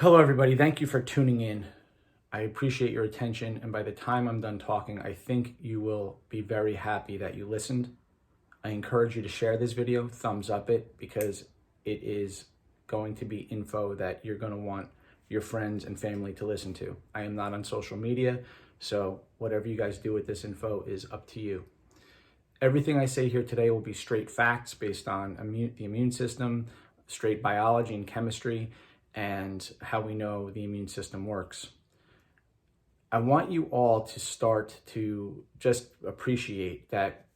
Hello, everybody. Thank you for tuning in. I appreciate your attention. And by the time I'm done talking, I think you will be very happy that you listened. I encourage you to share this video, thumbs up it, because it is going to be info that you're going to want your friends and family to listen to. I am not on social media, so whatever you guys do with this info is up to you. Everything I say here today will be straight facts based on the immune system, straight biology and chemistry, and how we know the immune system works. I want you all to start to just appreciate that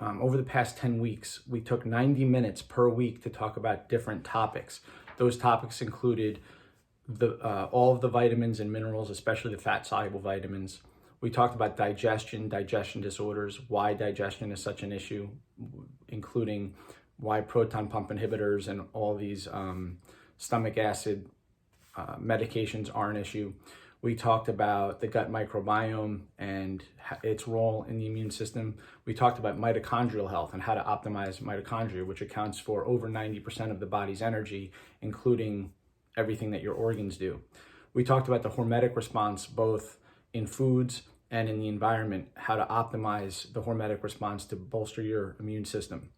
over the past 10 weeks, we took 90 minutes per week to talk about different topics. Those topics included all of the vitamins and minerals, especially the fat-soluble vitamins. We talked about digestion disorders, why digestion is such an issue, including why proton pump inhibitors and all these stomach acid medications are an issue. We talked about the gut microbiome and its role in the immune system. We talked about mitochondrial health and how to optimize mitochondria, which accounts for over 90% of the body's energy, including everything that your organs do. We talked about the hormetic response, both in foods and in the environment, how to optimize the hormetic response to bolster your immune system.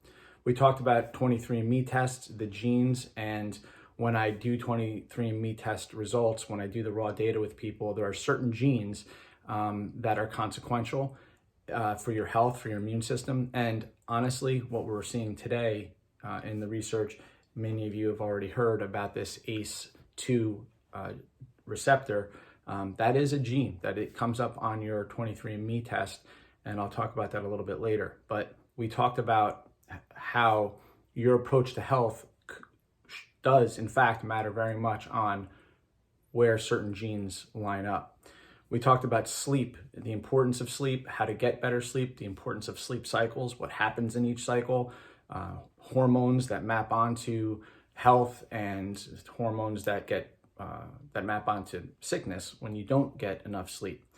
We talked about 23andMe tests, the genes, and when I do 23andMe test results, when I do the raw data with people, there are certain genes that are consequential for your health, for your immune system. And honestly, what we're seeing today in the research, many of you have already heard about this ACE2 receptor. That is a gene that it comes up on your 23andMe test, and I'll talk about that a little bit later. But we talked about how your approach to health does in fact matter very much on where certain genes line up. We talked about sleep, the importance of sleep, how to get better sleep, the importance of sleep cycles, what happens in each cycle, hormones that map onto health, and hormones that that map onto sickness when you don't get enough sleep.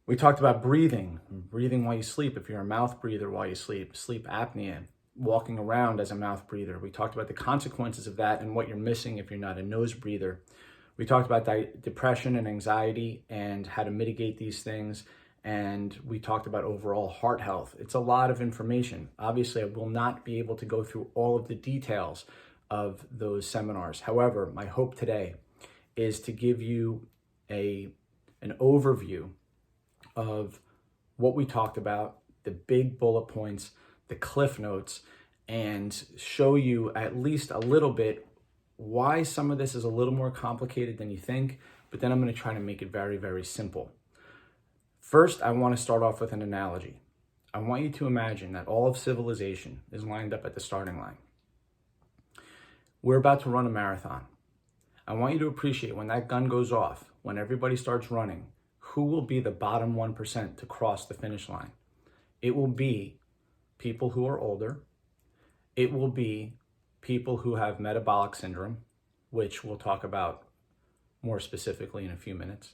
We talked about breathing while you sleep, if you're a mouth breather while you sleep, sleep apnea, walking around as a mouth breather. We talked about the consequences of that and what you're missing if you're not a nose breather. We talked about depression and anxiety and how to mitigate these things. And we talked about overall heart health. It's a lot of information. Obviously, I will not be able to go through all of the details of those seminars. However, my hope today is to give you an overview of what we talked about, the big bullet points, the cliff notes, and show you at least a little bit why some of this is a little more complicated than you think, but then I'm going to try to make it very, very simple. First, I want to start off with an analogy. I want you to imagine that all of civilization is lined up at the starting line. We're about to run a marathon. I want you to appreciate when that gun goes off, when everybody starts running, who will be the bottom 1% to cross the finish line? It will be people who are older. It will be people who have metabolic syndrome, which we'll talk about more specifically in a few minutes.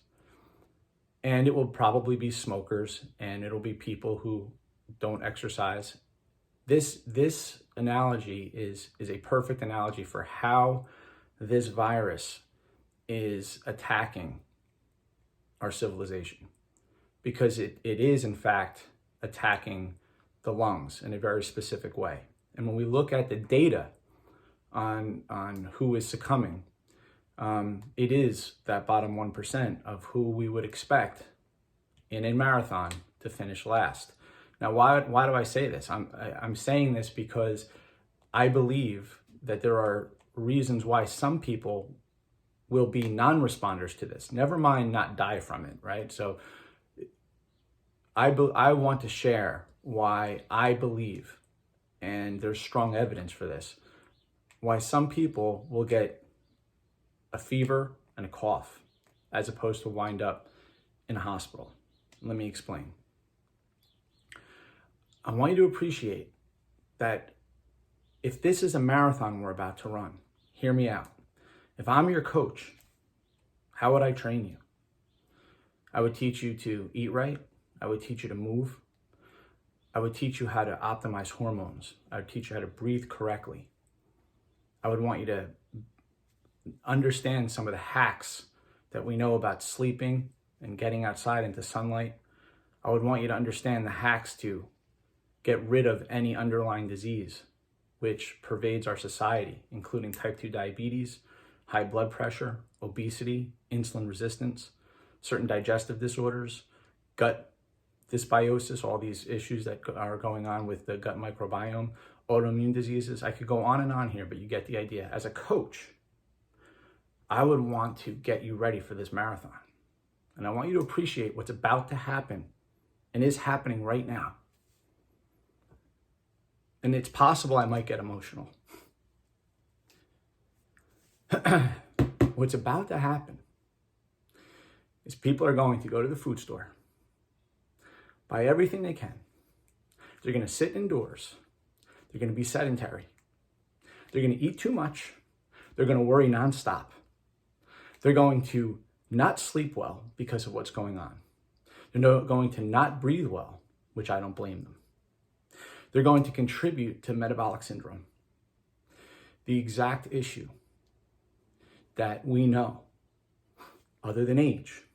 And it will probably be smokers, and it'll be people who don't exercise. This analogy is a perfect analogy for how this virus is attacking our civilization, because it is in fact attacking the lungs in a very specific way. And when we look at the data on who is succumbing, it is that bottom 1% of who we would expect in a marathon to finish last. Now, why do I say this? I'm saying this because I believe that there are reasons why some people will be non-responders to this. Never mind not die from it, right? So I want to share why I believe, and there's strong evidence for this, why some people will get a fever and a cough as opposed to wind up in a hospital. Let me explain. I want you to appreciate that if this is a marathon we're about to run, hear me out. If I'm your coach, how would I train you? I would teach you to eat right. I would teach you to move. I would teach you how to optimize hormones. I would teach you how to breathe correctly. I would want you to understand some of the hacks that we know about sleeping and getting outside into sunlight, I would want you to understand the hacks to get rid of any underlying disease which pervades our society, including type 2 diabetes, high blood pressure, obesity, insulin resistance, certain digestive disorders, gut dysbiosis, all these issues that are going on with the gut microbiome, autoimmune diseases. I could go on and on here, but you get the idea. As a coach, I would want to get you ready for this marathon. And I want you to appreciate what's about to happen and is happening right now. And it's possible I might get emotional. What's about to happen is people are going to go to the food store, buy everything they can. They're going to sit indoors. They're going to be sedentary. They're going to eat too much. They're going to worry nonstop. They're going to not sleep well because of what's going on. They're going to not breathe well, which I don't blame them. They're going to contribute to metabolic syndrome. The exact issue that we know, other than age,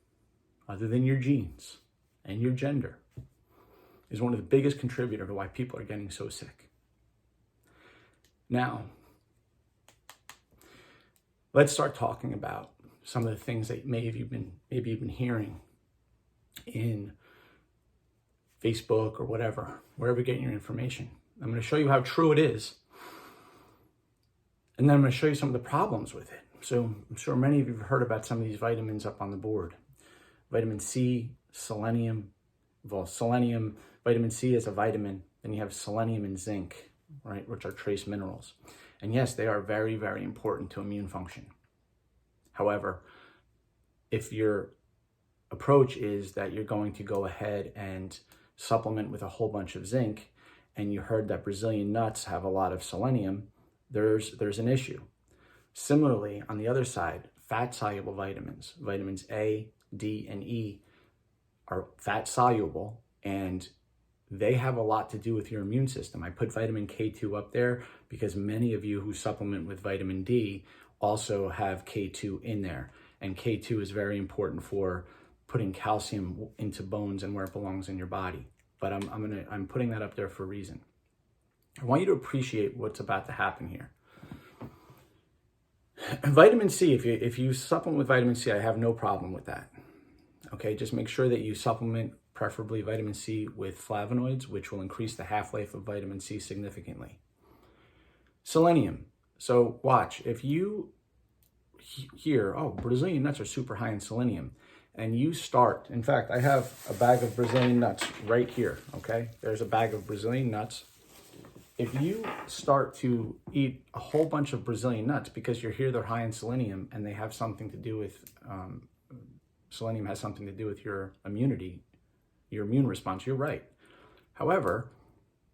other than your genes and your gender, is one of the biggest contributors to why people are getting so sick. Now, let's start talking about some of the things that maybe you've been hearing in Facebook or whatever, wherever you're getting your information. I'm going to show you how true it is. And then I'm going to show you some of the problems with it. So I'm sure many of you have heard about some of these vitamins up on the board. Vitamin C, selenium. Well, selenium, vitamin C is a vitamin. Then you have selenium and zinc, right, which are trace minerals. And yes, they are very, very important to immune function. However, if your approach is that you're going to go ahead and supplement with a whole bunch of zinc, and you heard that Brazilian nuts have a lot of selenium, there's an issue. Similarly, on the other side, fat-soluble vitamins, vitamins A, D, and E, are fat-soluble, and they have a lot to do with your immune system. I put vitamin K2 up there because many of you who supplement with vitamin D also have K2 in there. And K2 is very important for putting calcium into bones and where it belongs in your body. But I'm putting that up there for a reason. I want you to appreciate what's about to happen here. Vitamin C, if you supplement with vitamin C, I have no problem with that. Okay, just make sure that you supplement preferably vitamin C with flavonoids, which will increase the half-life of vitamin C significantly. Selenium. So watch, if you hear, oh, Brazilian nuts are super high in selenium, and you start, in fact, I have a bag of Brazilian nuts right here, okay? There's a bag of Brazilian nuts. If you start to eat a whole bunch of Brazilian nuts because you hear they're high in selenium and they have something to do with, selenium has something to do with your immunity, your immune response, you're right. However,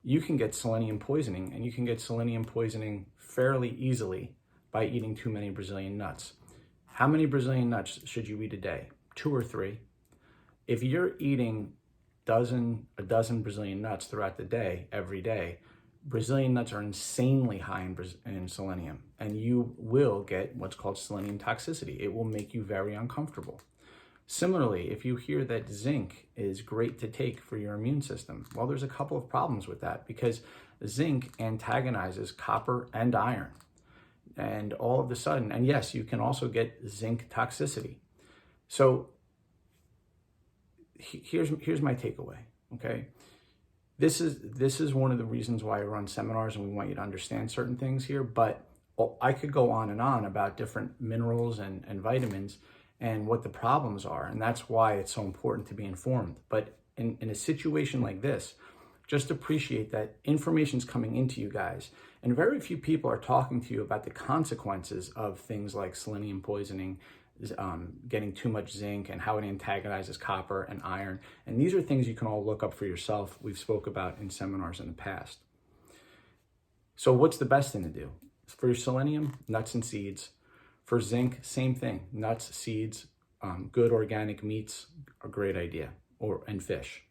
you can get selenium poisoning, and you can get selenium poisoning fairly easily by eating too many Brazilian nuts. How many Brazilian nuts should you eat a day? 2 or 3. If you're eating a dozen Brazilian nuts throughout the day, every day, Brazilian nuts are insanely high in selenium, and you will get what's called selenium toxicity. It will make you very uncomfortable. Similarly, if you hear that zinc is great to take for your immune system, well, there's a couple of problems with that because zinc antagonizes copper and iron. And all of a sudden, and yes, you can also get zinc toxicity. So here's my takeaway, okay? This is one of the reasons why I run seminars, and we want you to understand certain things here, but I could go on and on about different minerals and vitamins and what the problems are, and that's why it's so important to be informed. But in a situation like this, just appreciate that information's coming into you guys, and very few people are talking to you about the consequences of things like selenium poisoning, getting too much zinc, and how it antagonizes copper and iron. And these are things you can all look up for yourself. We've spoke about in seminars in the past. So what's the best thing to do? For your selenium, nuts and seeds. For zinc, same thing. Nuts, seeds, good organic meats, a great idea, and fish.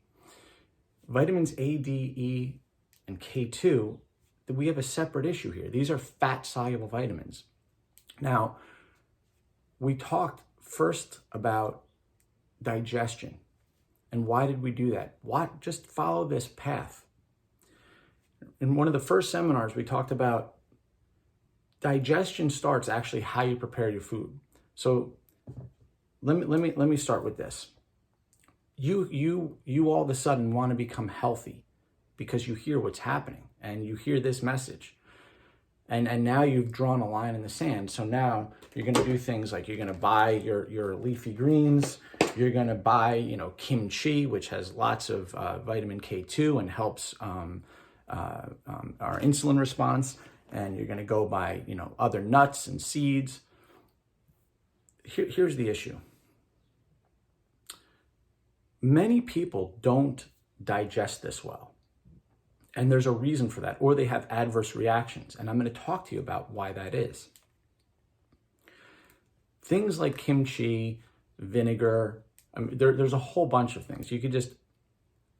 Vitamins A, D, E, and K2, we have a separate issue here. These are fat-soluble vitamins. Now, we talked first about digestion. And why did we do that? Just follow this path. In one of the first seminars, we talked about digestion starts actually how you prepare your food. So let me start with this. You all of a sudden want to become healthy because you hear what's happening and you hear this message. And now you've drawn a line in the sand. So now you're going to do things like you're going to buy your leafy greens. You're going to buy, kimchi, which has lots of vitamin K2 and helps our insulin response. And you're going to go buy, other nuts and seeds. Here's the issue. Many people don't digest this well. And there's a reason for that, or they have adverse reactions. And I'm going to talk to you about why that is. Things like kimchi, vinegar, there's a whole bunch of things. You could just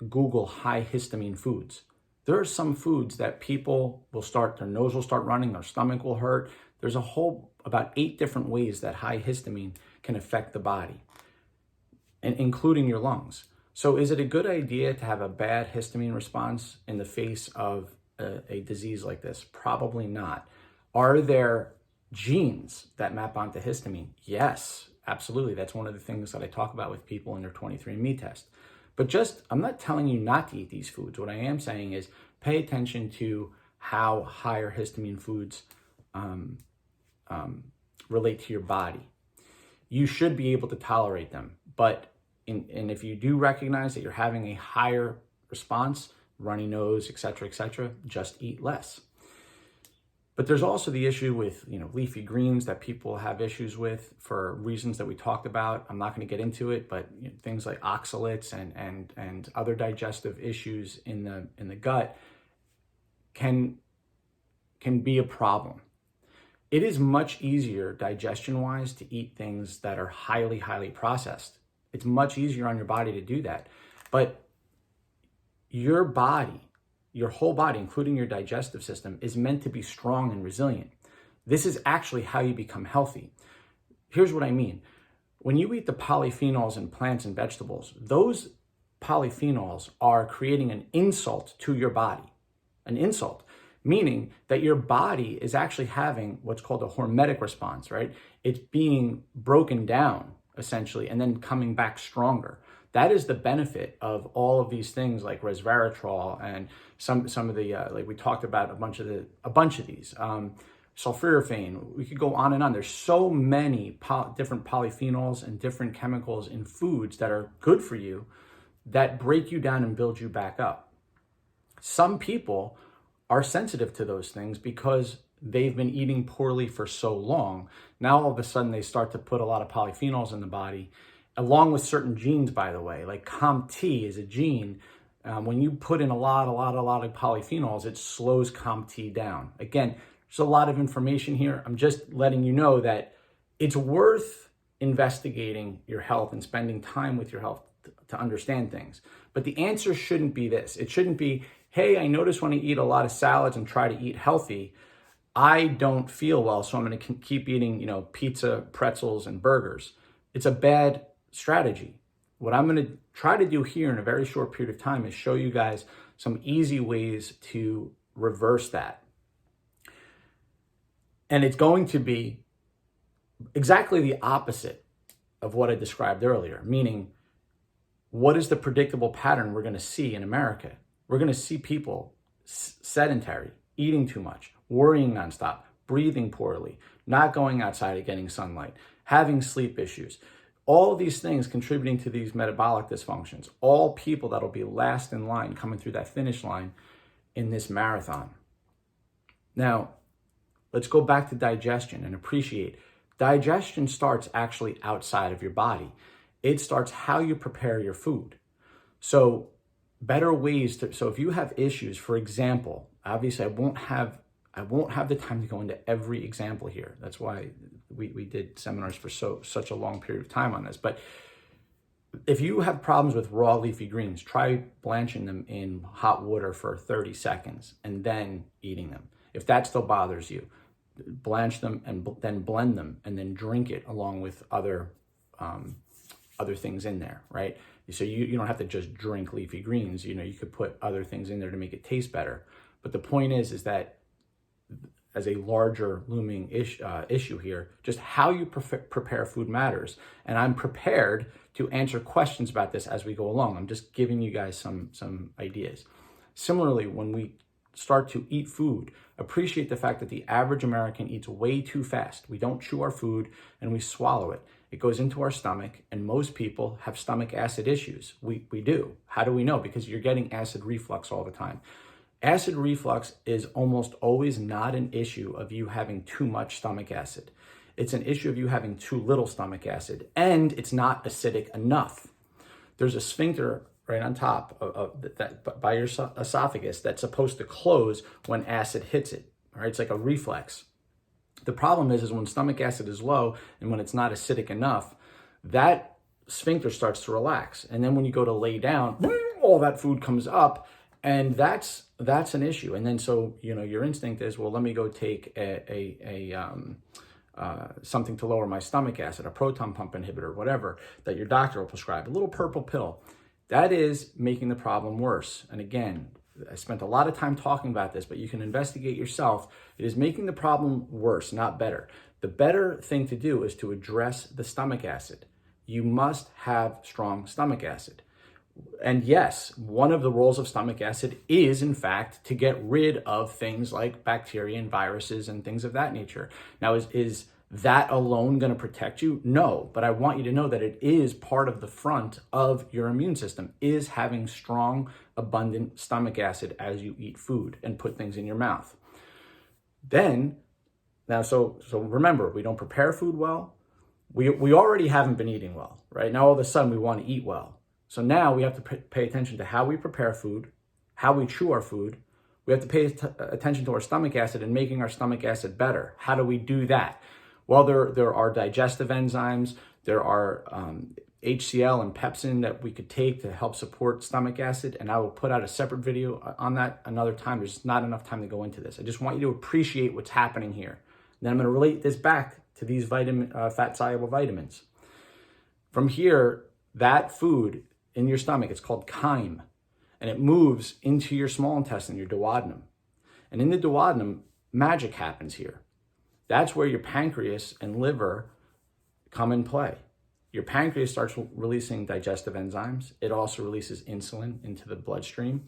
Google high histamine foods. There are some foods that people their nose will start running, their stomach will hurt. There's about 8 different ways that high histamine can affect the body, and including your lungs. So is it a good idea to have a bad histamine response in the face of a disease like this? Probably not. Are there genes that map onto histamine? Yes, absolutely. That's one of the things that I talk about with people in their 23andMe test. But I'm not telling you not to eat these foods. What I am saying is pay attention to how higher histamine foods relate to your body. You should be able to tolerate them, but and if you do recognize that you're having a higher response, runny nose, et cetera, just eat less. But there's also the issue with, leafy greens that people have issues with for reasons that we talked about. I'm not going to get into it, but things like oxalates and other digestive issues in the gut can be a problem. It is much easier digestion-wise to eat things that are highly, highly processed. It's much easier on your body to do that. But your body, your whole body, including your digestive system, is meant to be strong and resilient. This is actually how you become healthy. Here's what I mean. When you eat the polyphenols in plants and vegetables, those polyphenols are creating an insult to your body. An insult, meaning that your body is actually having what's called a hormetic response, right? It's being broken down, essentially, and then coming back stronger. That is the benefit of all of these things like resveratrol and some of the like we talked about a bunch of these sulforaphane. We could go on and on. There's so many different polyphenols and different chemicals in foods that are good for you that break you down and build you back up. Some people are sensitive to those things because they've been eating poorly for so long. Now all of a sudden they start to put a lot of polyphenols in the body, along with certain genes, by the way. Like COMT is a gene. When you put in a lot of polyphenols, it slows COMT down. Again, there's a lot of information here. I'm just letting you know that it's worth investigating your health and spending time with your health to understand things. But the answer shouldn't be this. It shouldn't be, hey, I notice when I eat a lot of salads and try to eat healthy, I don't feel well, so I'm going to keep eating, pizza, pretzels, and burgers. It's a bad strategy. What I'm going to try to do here in a very short period of time is show you guys some easy ways to reverse that. And it's going to be exactly the opposite of what I described earlier, meaning what is the predictable pattern we're going to see in America? We're going to see people sedentary, eating too much, worrying nonstop, breathing poorly, not going outside and getting sunlight, having sleep issues. All of these things contributing to these metabolic dysfunctions. All people that'll be last in line coming through that finish line in this marathon. Now, let's go back to digestion and appreciate. Digestion starts actually outside of your body. It starts how you prepare your food. So better ways so if you have issues, for example, obviously I won't have the time to go into every example here. That's why we did seminars for such a long period of time on this. But if you have problems with raw leafy greens, try blanching them in hot water for 30 seconds and then eating them. If that still bothers you, blanch them, and then blend them, and then drink it along with other things in there, right? So you don't have to just drink leafy greens. You could put other things in there to make it taste better. But the point is that as a larger looming issue here, just how you prepare food matters. And I'm prepared to answer questions about this as we go along. I'm just giving you guys some ideas. Similarly, when we start to eat food, appreciate the fact that the average American eats way too fast. We don't chew our food and we swallow it. It goes into our stomach, and most people have stomach acid issues. We do. How do we know? Because you're getting acid reflux all the time. Acid reflux is almost always not an issue of you having too much stomach acid. It's an issue of you having too little stomach acid, and it's not acidic enough. There's a sphincter right on top of that by your esophagus that's supposed to close when acid hits it. All right, it's like a reflex. The problem is when stomach acid is low and when it's not acidic enough, that sphincter starts to relax. And then when you go to lay down, all that food comes up, and that's an issue. And then so your instinct is, well, let me go take something to lower my stomach acid, a proton pump inhibitor, whatever that your doctor will prescribe, a little purple pill. That is making the problem worse. And again, I spent a lot of time talking about this, but you can investigate yourself. It is making the problem worse, not better. The better thing to do is to address the stomach acid. You must have strong stomach acid. And yes, one of the roles of stomach acid is, in fact, to get rid of things like bacteria and viruses and things of that nature. Now, is that alone going to protect you? No, but I want you to know that it is part of the front of your immune system, is having strong, abundant stomach acid as you eat food and put things in your mouth. So remember, we don't prepare food well. We already haven't been eating well, right? Now all of a sudden we want to eat well. So now we have to pay attention to how we prepare food, how we chew our food. We have to pay attention to our stomach acid and making our stomach acid better. How do we do that? Well, there are digestive enzymes. There are HCl and pepsin that we could take to help support stomach acid. And I will put out a separate video on that another time. There's not enough time to go into this. I just want you to appreciate what's happening here. Then I'm going to relate this back to these fat-soluble vitamins. From here, that food in your stomach, it's called chyme, and it moves into your small intestine, your duodenum. And in the duodenum, magic happens here. That's where your pancreas and liver come in play. Your pancreas starts releasing digestive enzymes. It also releases insulin into the bloodstream,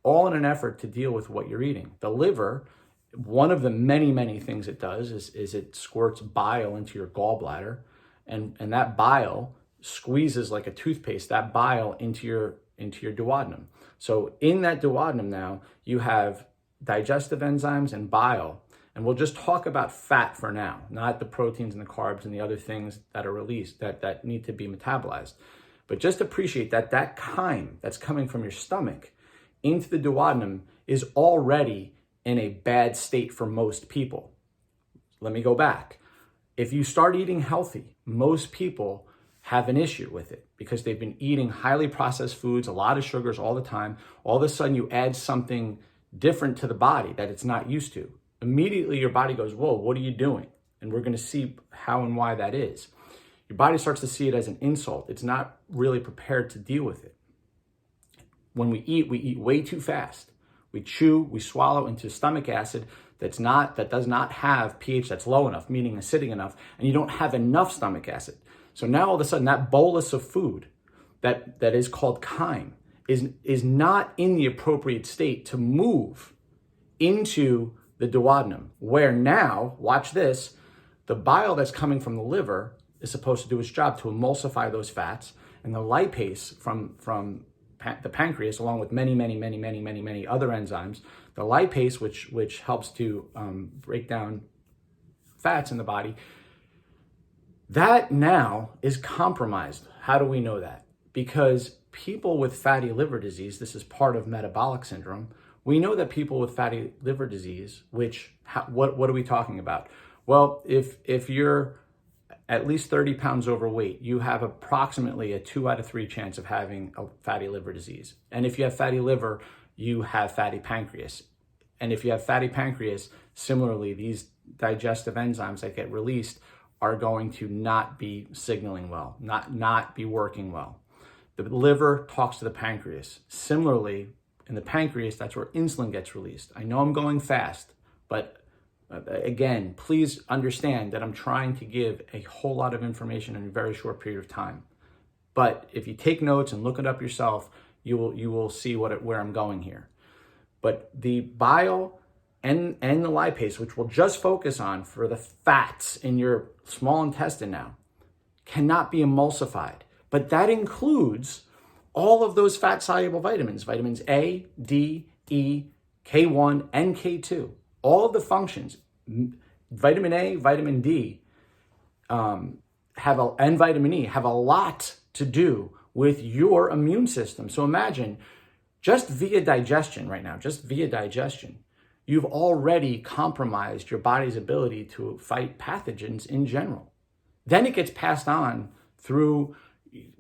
all in an effort to deal with what you're eating. The liver, one of the many, many things it does is it squirts bile into your gallbladder, and that bile squeezes like a toothpaste, that bile into your duodenum. So in that duodenum now, you have digestive enzymes and bile. And we'll just talk about fat for now, not the proteins and the carbs and the other things that are released that need to be metabolized. But just appreciate that chyme that's coming from your stomach into the duodenum is already in a bad state for most people. Let me go back. If you start eating healthy, most people have an issue with it because they've been eating highly processed foods, a lot of sugars all the time. All of a sudden you add something different to the body that it's not used to. Immediately your body goes, whoa, what are you doing? And we're going to see how and why that is. Your body starts to see it as an insult. It's not really prepared to deal with it. When we eat way too fast. We chew, we swallow into stomach acid that does not have pH that's low enough, meaning acidic enough, and you don't have enough stomach acid. So now all of a sudden that bolus of food that is called chyme is not in the appropriate state to move into the duodenum, where now, watch this, the bile that's coming from the liver is supposed to do its job to emulsify those fats, and the lipase from the pancreas, along with many other enzymes, the lipase, which helps to break down fats in the body, that now is compromised. How do we know that? Because people with fatty liver disease, this is part of metabolic syndrome. We know that people with fatty liver disease, what are we talking about? Well, if you're at least 30 pounds overweight, you have approximately a 2 out of 3 chance of having a fatty liver disease. And if you have fatty liver, you have fatty pancreas. And if you have fatty pancreas, similarly, digestive enzymes that get released are going to not be signaling well, not be working well. The liver talks to the pancreas. Similarly, in the pancreas, that's where insulin gets released. I know I'm going fast, but again, please understand that I'm trying to give a whole lot of information in a very short period of time. But if you take notes and look it up yourself, you will see where I'm going here. But the bile and the lipase, which we'll just focus on for the fats in your small intestine now, cannot be emulsified. But that includes all of those fat-soluble vitamins, vitamins A, D, E, K1, and K2. All of the functions, vitamin A, vitamin D, and vitamin E have a lot to do with your immune system. So imagine just via digestion right now, you've already compromised your body's ability to fight pathogens in general. Then it gets passed on through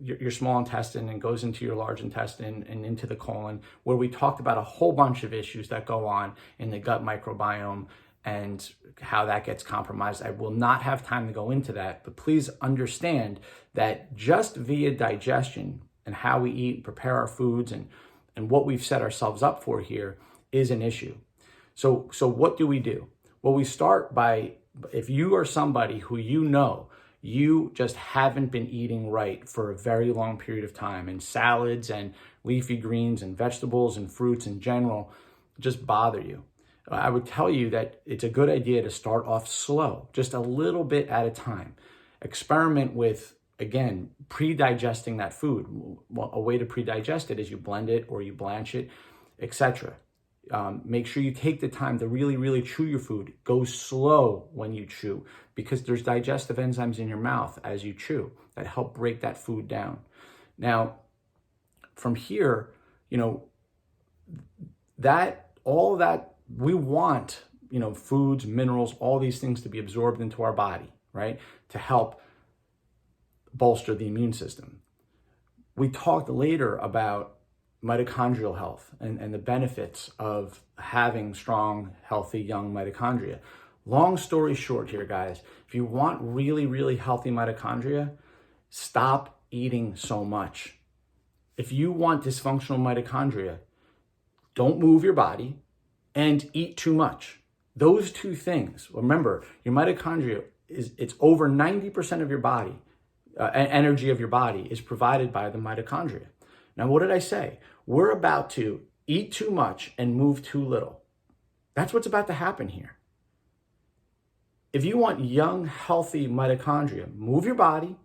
your small intestine and goes into your large intestine and into the colon, where we talked about a whole bunch of issues that go on in the gut microbiome and how that gets compromised. I will not have time to go into that, but please understand that just via digestion and how we eat, prepare our foods, and what we've set ourselves up for here is an issue. So what do? Well, we start by, if you are somebody who you just haven't been eating right for a very long period of time, and salads and leafy greens and vegetables and fruits in general just bother you, I would tell you that it's a good idea to start off slow, just a little bit at a time. Experiment with, again, pre-digesting that food. Well, a way to pre-digest it is you blend it or you blanch it, etc. Make sure you take the time to really, really chew your food. Go slow when you chew, because there's digestive enzymes in your mouth as you chew that help break that food down. Now, from here, all that we want, foods, minerals, all these things to be absorbed into our body, right? To help bolster the immune system. We talked later about mitochondrial health and the benefits of having strong, healthy, young mitochondria. Long story short here, guys, if you want really, really healthy mitochondria, stop eating so much. If you want dysfunctional mitochondria, don't move your body and eat too much. Those two things. Remember, your mitochondria it's over 90% of your body, energy of your body is provided by the mitochondria. Now, what did I say? We're about to eat too much and move too little. That's what's about to happen here. If you want young, healthy mitochondria, move your body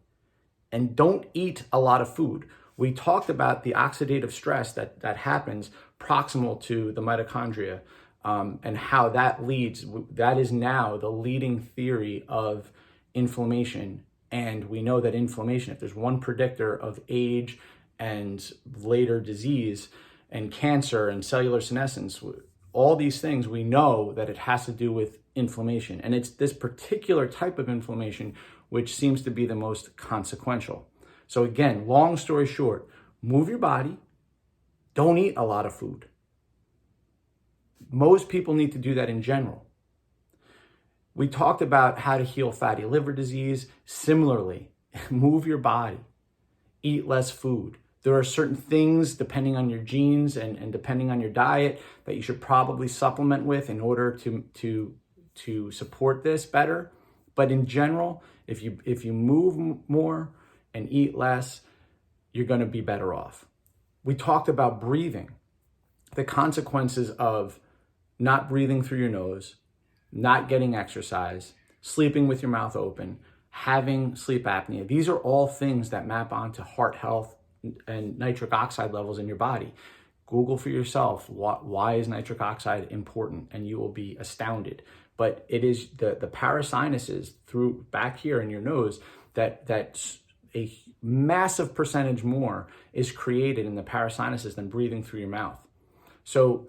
and don't eat a lot of food. We talked about the oxidative stress that happens proximal to the mitochondria, and how that leads. That is now the leading theory of inflammation. And we know that inflammation, if there's one predictor of age and later disease and cancer and cellular senescence, all these things, we know that it has to do with inflammation. And it's this particular type of inflammation which seems to be the most consequential. So again, long story short, move your body, don't eat a lot of food. Most people need to do that in general. We talked about how to heal fatty liver disease. Similarly, move your body, eat less food. There are certain things, depending on your genes and depending on your diet, that you should probably supplement with in order to support this better. But in general, if you move more and eat less, you're going to be better off. We talked about breathing, the consequences of not breathing through your nose, not getting exercise, sleeping with your mouth open, having sleep apnea. These are all things that map onto heart health and nitric oxide levels in your body. Google for yourself, why is nitric oxide important, and you will be astounded. But it is the parasinuses through back here in your nose that's a massive percentage more is created in the parasinuses than breathing through your mouth. So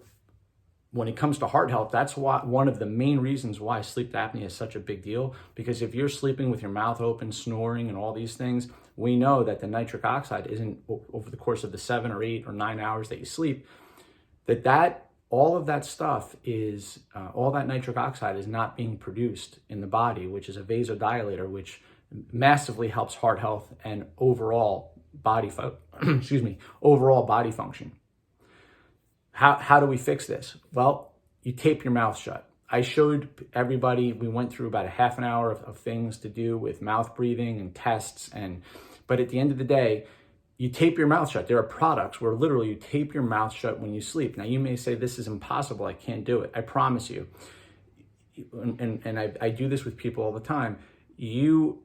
when it comes to heart health, that's one of the main reasons why sleep apnea is such a big deal, because if you're sleeping with your mouth open, snoring, and all these things, we know that the nitric oxide isn't, over the course of the 7 or 8 or 9 hours that you sleep, that all of that stuff is, all that nitric oxide is not being produced in the body, which is a vasodilator, which massively helps heart health and overall body, overall body function. How do we fix this? Well, you tape your mouth shut. I showed everybody, we went through about a half an hour of things to do with mouth breathing and tests. But at the end of the day, you tape your mouth shut. There are products where literally you tape your mouth shut when you sleep. Now you may say, this is impossible, I can't do it. I promise you. And I do this with people all the time. You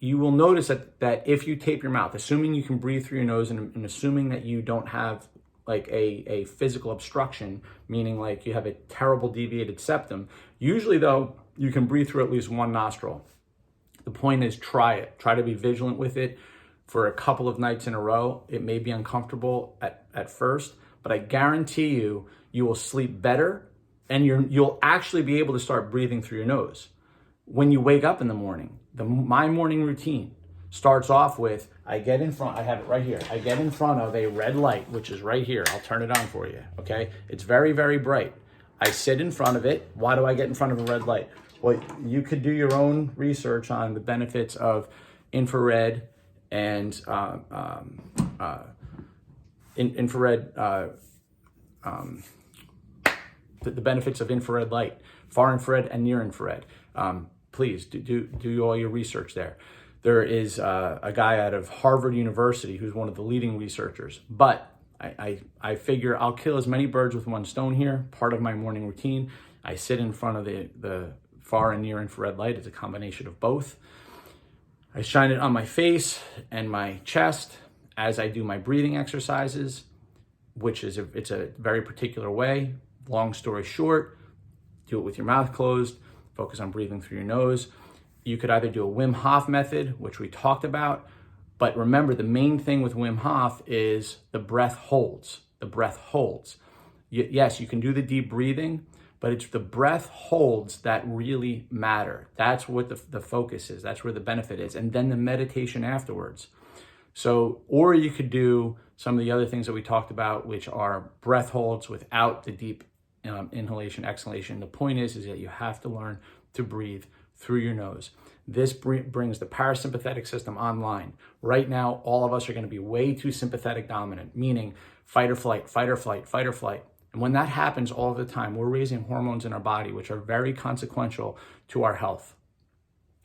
will notice that if you tape your mouth, assuming you can breathe through your nose and assuming that you don't have like a physical obstruction, meaning like you have a terrible deviated septum, usually though, you can breathe through at least one nostril. The point is, try it. Try to be vigilant with it for a couple of nights in a row. It may be uncomfortable at first, but I guarantee you, you will sleep better and you'll actually be able to start breathing through your nose. When you wake up in the morning, my morning routine starts off with, I have it right here. I get in front of a red light, which is right here. I'll turn it on for you, okay? It's very, very bright. I sit in front of it. Why do I get in front of a red light? Well, you could do your own research on the benefits of infrared and the benefits of infrared light, far infrared and near infrared. Please do all your research there. There is a guy out of Harvard University who's one of the leading researchers. But I figure I'll kill as many birds with one stone here. Part of my morning routine, I sit in front of the far and near infrared light. It's a combination of both. I shine it on my face and my chest as I do my breathing exercises, which is it's a very particular way. Long story short, do it with your mouth closed. Focus on breathing through your nose. You could either do a Wim Hof method, which we talked about, but remember the main thing with Wim Hof is the breath holds. The breath holds. Yes, you can do the deep breathing, but it's the breath holds that really matter. That's what the focus is. That's where the benefit is. And then the meditation afterwards. So, or you could do some of the other things that we talked about, which are breath holds without the deep inhalation, exhalation. The point is that you have to learn to breathe through your nose. This brings the parasympathetic system online. Right now, all of us are going to be way too sympathetic dominant, meaning fight or flight, fight or flight, fight or flight. And when that happens all the time, we're raising hormones in our body, which are very consequential to our health.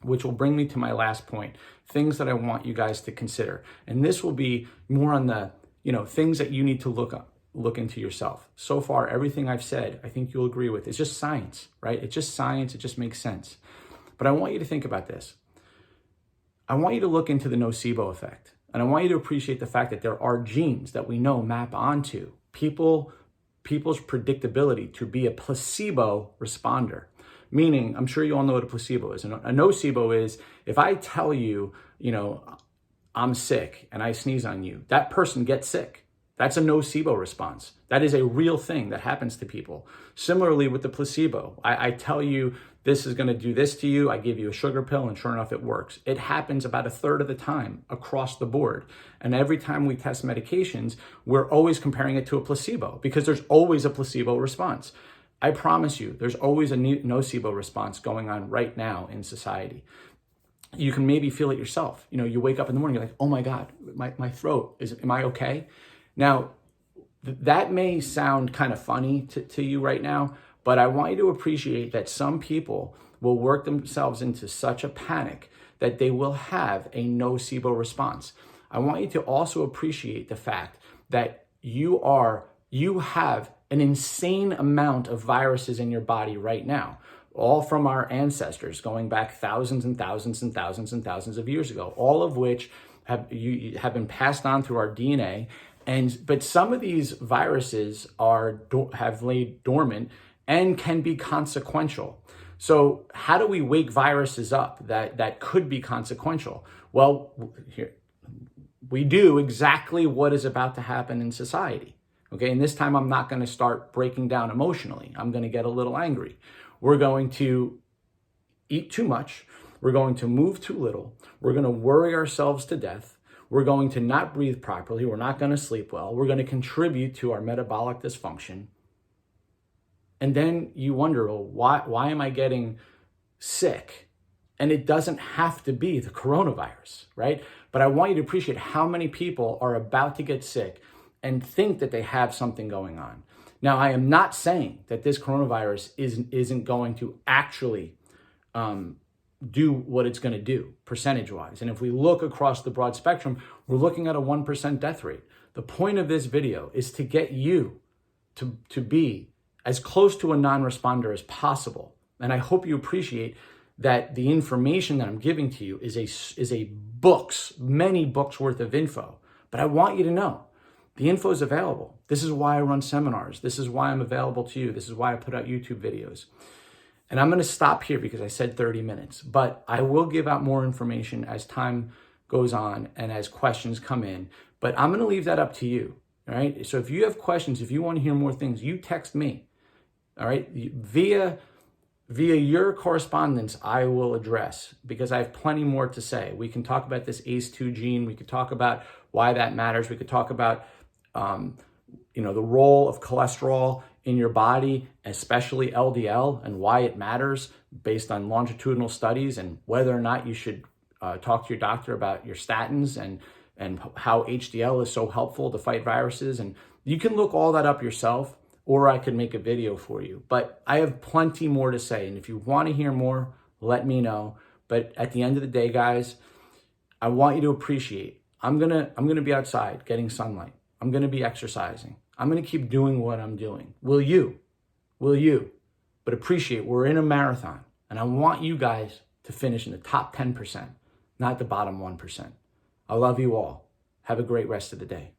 Which will bring me to my last point, things that I want you guys to consider. And this will be more on the, things that you need to look into yourself. So far, everything I've said, I think you'll agree with. It's just science, right? It's just science. It just makes sense. But I want you to think about this. I want you to look into the nocebo effect. And I want you to appreciate the fact that there are genes that we know map onto people's predictability to be a placebo responder. Meaning, I'm sure you all know what a placebo is. And a nocebo is, if I tell you, I'm sick and I sneeze on you, that person gets sick. That's a nocebo response. That is a real thing that happens to people. Similarly with the placebo, I tell you this is going to do this to you. I give you a sugar pill and sure enough, it works. It happens about a third of the time across the board. And every time we test medications, we're always comparing it to a placebo because there's always a placebo response. I promise you, there's always a nocebo response going on right now in society. You can maybe feel it yourself. You wake up in the morning, you're like, oh my God, my throat, am I okay? Now, that may sound kind of funny to you right now, but I want you to appreciate that some people will work themselves into such a panic that they will have a nocebo response. I want you to also appreciate the fact that you have an insane amount of viruses in your body right now, all from our ancestors going back thousands and thousands and thousands and thousands of years ago, all of which have been passed on through our DNA. But some of these viruses have laid dormant and can be consequential. So how do we wake viruses up that could be consequential? Well, here we do exactly what is about to happen in society. Okay, and this time I'm not going to start breaking down emotionally. I'm going to get a little angry. We're going to eat too much. We're going to move too little. We're going to worry ourselves to death. We're going to not breathe properly. We're not going to sleep well. We're going to contribute to our metabolic dysfunction. And then you wonder, well, why am I getting sick? And it doesn't have to be the coronavirus, right? But I want you to appreciate how many people are about to get sick and think that they have something going on. Now, I am not saying that this coronavirus isn't going to actually do what it's going to do percentage-wise. And if we look across the broad spectrum, we're looking at a 1% death rate. The point of this video is to get you to be as close to a non-responder as possible. And I hope you appreciate that the information that I'm giving to you is a many books worth of info. But I want you to know the info is available. This is why I run seminars. This is why I'm available to you. This is why I put out YouTube videos. And I'm going to stop here because I said 30 minutes, but I will give out more information as time goes on and as questions come in. But I'm going to leave that up to you. All right. So if you have questions, if you want to hear more things, you text me. All right. Via your correspondence, I will address, because I have plenty more to say. We can talk about this ACE2 gene. We could talk about why that matters. We could talk about, the role of cholesterol in your body, especially LDL, and why it matters based on longitudinal studies, and whether or not you should talk to your doctor about your statins and how HDL is so helpful to fight viruses. And you can look all that up yourself, or I could make a video for you. But I have plenty more to say. And if you want to hear more, let me know. But at the end of the day, guys, I want you to appreciate, I'm gonna be outside getting sunlight. I'm gonna be exercising. I'm gonna keep doing what I'm doing. Will you? Will you? But appreciate, we're in a marathon, and I want you guys to finish in the top 10%, not the bottom 1%. I love you all. Have a great rest of the day.